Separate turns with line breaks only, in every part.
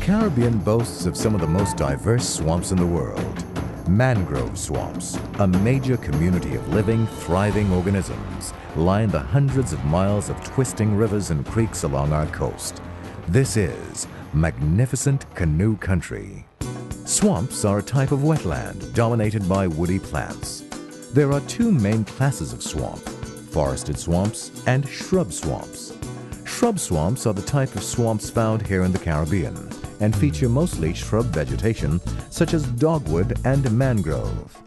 Caribbean boasts of some of the most diverse swamps in the world. Mangrove swamps, a major community of living, thriving organisms, line the hundreds of miles of twisting rivers and creeks along our coast. This is magnificent canoe country. Swamps are a type of wetland dominated by woody plants. There are two main classes of swamp: forested swamps and shrub swamps. Shrub swamps are the type of swamps found here in the Caribbean and feature mostly shrub vegetation such as dogwood and mangrove.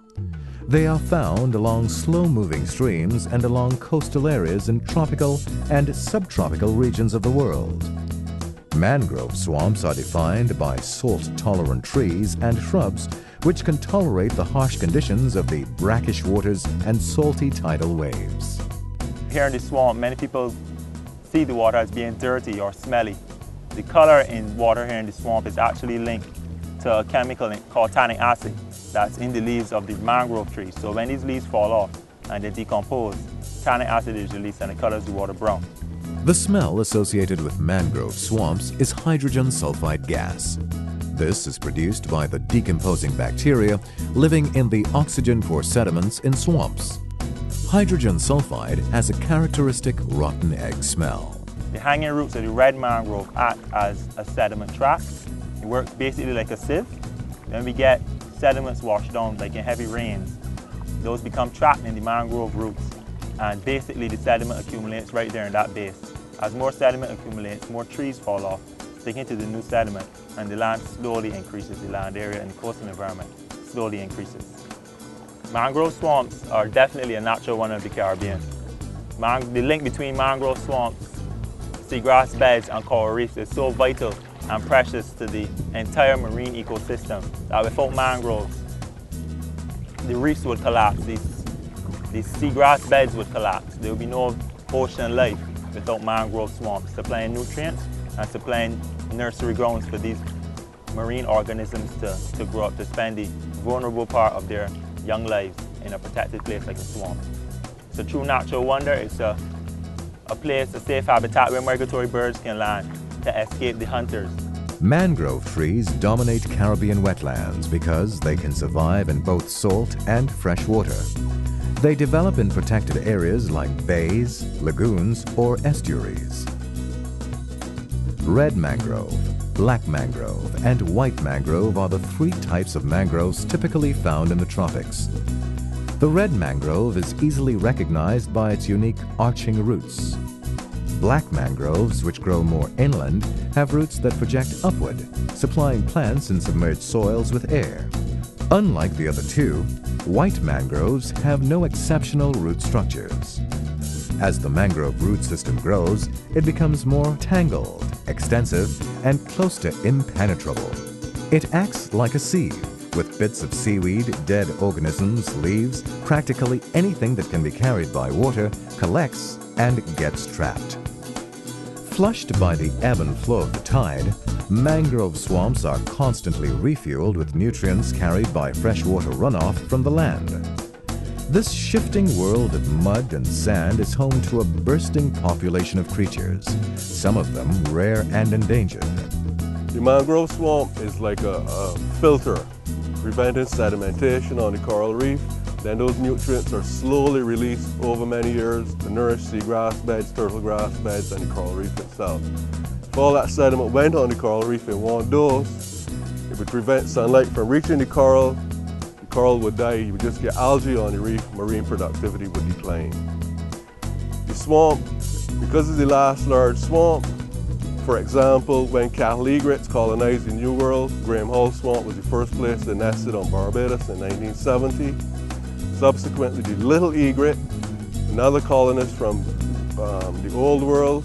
They are found along slow-moving streams and along coastal areas in tropical and subtropical regions of the world. Mangrove swamps are defined by salt-tolerant trees and shrubs which can tolerate the harsh conditions of the brackish waters and salty tidal waves.
Here in the swamp, many people see the water as being dirty or smelly. The color in water here in the swamp is actually linked to a chemical called tannic acid that's in the leaves of the mangrove trees. So when these leaves fall off and they decompose, tannic acid is released and it colors the water brown.
The smell associated with mangrove swamps is hydrogen sulfide gas. This is produced by the decomposing bacteria living in the oxygen-poor sediments in swamps. Hydrogen sulfide has a characteristic rotten egg smell.
The hanging roots of the red mangrove act as a sediment trap. It works basically like a sieve. When we get sediments washed down, like in heavy rains, those become trapped in the mangrove roots, and basically the sediment accumulates right there in that base. As more sediment accumulates, more trees fall off, sticking to the new sediment, and the land slowly increases. The land area in the coastal environment slowly increases. Mangrove swamps are definitely a natural wonder of the Caribbean. The link between mangrove swamps, seagrass beds, and coral reefs is so vital and precious to the entire marine ecosystem that without mangroves, the reefs would collapse, these seagrass beds would collapse. There would be no ocean life without mangrove swamps, supplying nutrients and supplying nursery grounds for these marine organisms to grow up, to spend the vulnerable part of their young lives in a protected place like a swamp. It's a true natural wonder. It's a place, a safe habitat where migratory birds can land to escape the hunters.
Mangrove trees dominate Caribbean wetlands because they can survive in both salt and fresh water. They develop in protected areas like bays, lagoons, or estuaries. Red mangrove, black mangrove, and white mangrove are the three types of mangroves typically found in the tropics. The red mangrove is easily recognized by its unique arching roots. Black mangroves, which grow more inland, have roots that project upward, supplying plants in submerged soils with air. Unlike the other two, white mangroves have no exceptional root structures. As the mangrove root system grows, it becomes more tangled, extensive, and close to impenetrable. It acts like a sieve, with bits of seaweed, dead organisms, leaves, practically anything that can be carried by water, collects and gets trapped. Flushed by the ebb and flow of the tide, mangrove swamps are constantly refueled with nutrients carried by freshwater runoff from the land. This shifting world of mud and sand is home to a bursting population of creatures, some of them rare and endangered.
The mangrove swamp is like a filter, preventing sedimentation on the coral reef. Then those nutrients are slowly released over many years to nourish seagrass beds, turtle grass beds, and the coral reef itself. If all that sediment went on the coral reef in one dose, it would prevent sunlight from reaching the coral would die, you would just get algae on the reef, marine productivity would decline. The swamp, because it's the last large swamp, for example, when cattle egrets colonized the New World, Graham Hall Swamp was the first place they nested on Barbados in 1970. Subsequently, the little egret, another colonist from the Old World,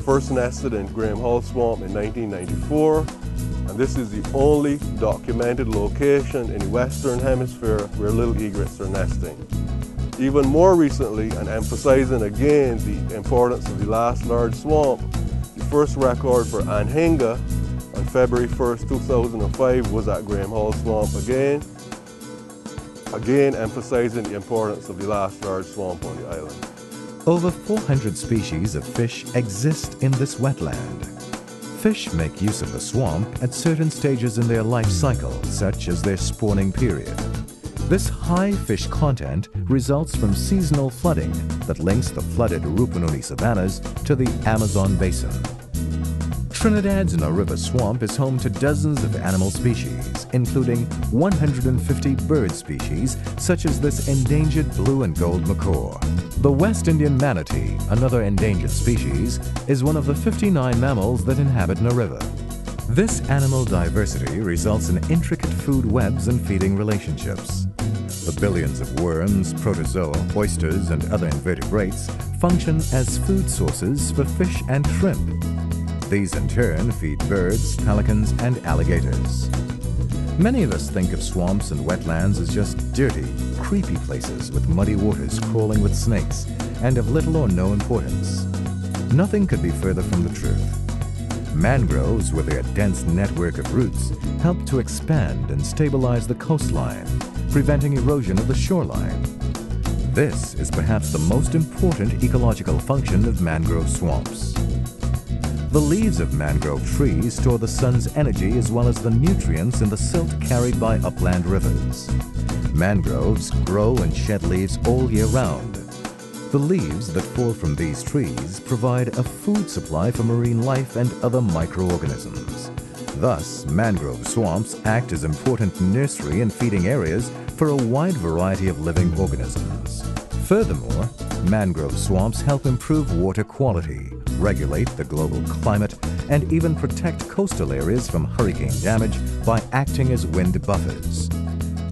first nested in Graham Hall Swamp in 1994. And this is the only documented location in the Western Hemisphere where little egrets are nesting. Even more recently, and emphasizing again the importance of the last large swamp, the first record for anhinga on February 1st, 2005 was at Graham Hall Swamp again emphasizing the importance of the last large swamp on the island.
Over 400 species of fish exist in this wetland. Fish make use of the swamp at certain stages in their life cycle, such as their spawning period. This high fish content results from seasonal flooding that links the flooded Rupununi savannas to the Amazon basin. Trinidad's River Swamp is home to dozens of animal species, including 150 bird species such as this endangered blue and gold macaw. The West Indian manatee, another endangered species, is one of the 59 mammals that inhabit River. This animal diversity results in intricate food webs and feeding relationships. The billions of worms, protozoa, oysters, and other invertebrates function as food sources for fish and shrimp. These in turn feed birds, pelicans, and alligators. Many of us think of swamps and wetlands as just dirty, creepy places with muddy waters crawling with snakes and of little or no importance. Nothing could be further from the truth. Mangroves, with their dense network of roots, help to expand and stabilize the coastline, preventing erosion of the shoreline. This is perhaps the most important ecological function of mangrove swamps. The leaves of mangrove trees store the sun's energy as well as the nutrients in the silt carried by upland rivers. Mangroves grow and shed leaves all year round. The leaves that fall from these trees provide a food supply for marine life and other microorganisms. Thus, mangrove swamps act as important nursery and feeding areas for a wide variety of living organisms. Furthermore, mangrove swamps help improve water quality, regulate the global climate, and even protect coastal areas from hurricane damage by acting as wind buffers.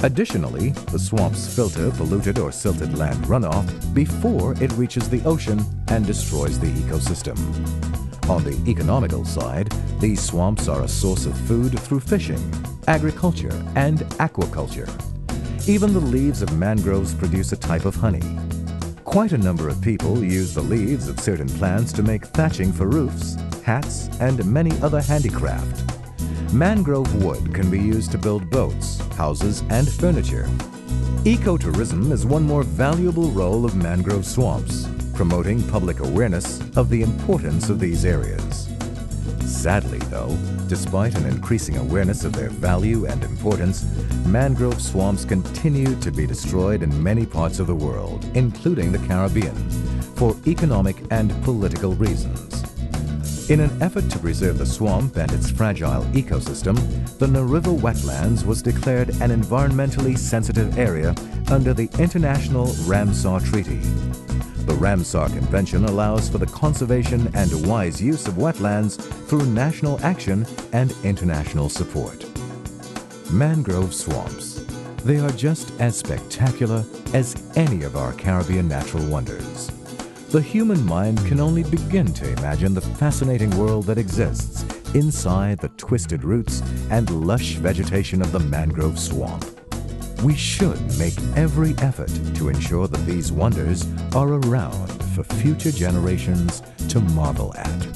Additionally, the swamps filter polluted or silted land runoff before it reaches the ocean and destroys the ecosystem. On the economical side, these swamps are a source of food through fishing, agriculture, and aquaculture. Even the leaves of mangroves produce a type of honey. Quite a number of people use the leaves of certain plants to make thatching for roofs, hats, and many other handicraft. Mangrove wood can be used to build boats, houses, and furniture. Ecotourism is one more valuable role of mangrove swamps, promoting public awareness of the importance of these areas. Sadly, though, despite an increasing awareness of their value and importance, mangrove swamps continue to be destroyed in many parts of the world, including the Caribbean, for economic and political reasons. In an effort to preserve the swamp and its fragile ecosystem, the River Wetlands was declared an environmentally sensitive area under the International Ramsar Treaty. The Ramsar Convention allows for the conservation and wise use of wetlands through national action and international support. Mangrove swamps. They are just as spectacular as any of our Caribbean natural wonders. The human mind can only begin to imagine the fascinating world that exists inside the twisted roots and lush vegetation of the mangrove swamp. We should make every effort to ensure that these wonders are around for future generations to marvel at.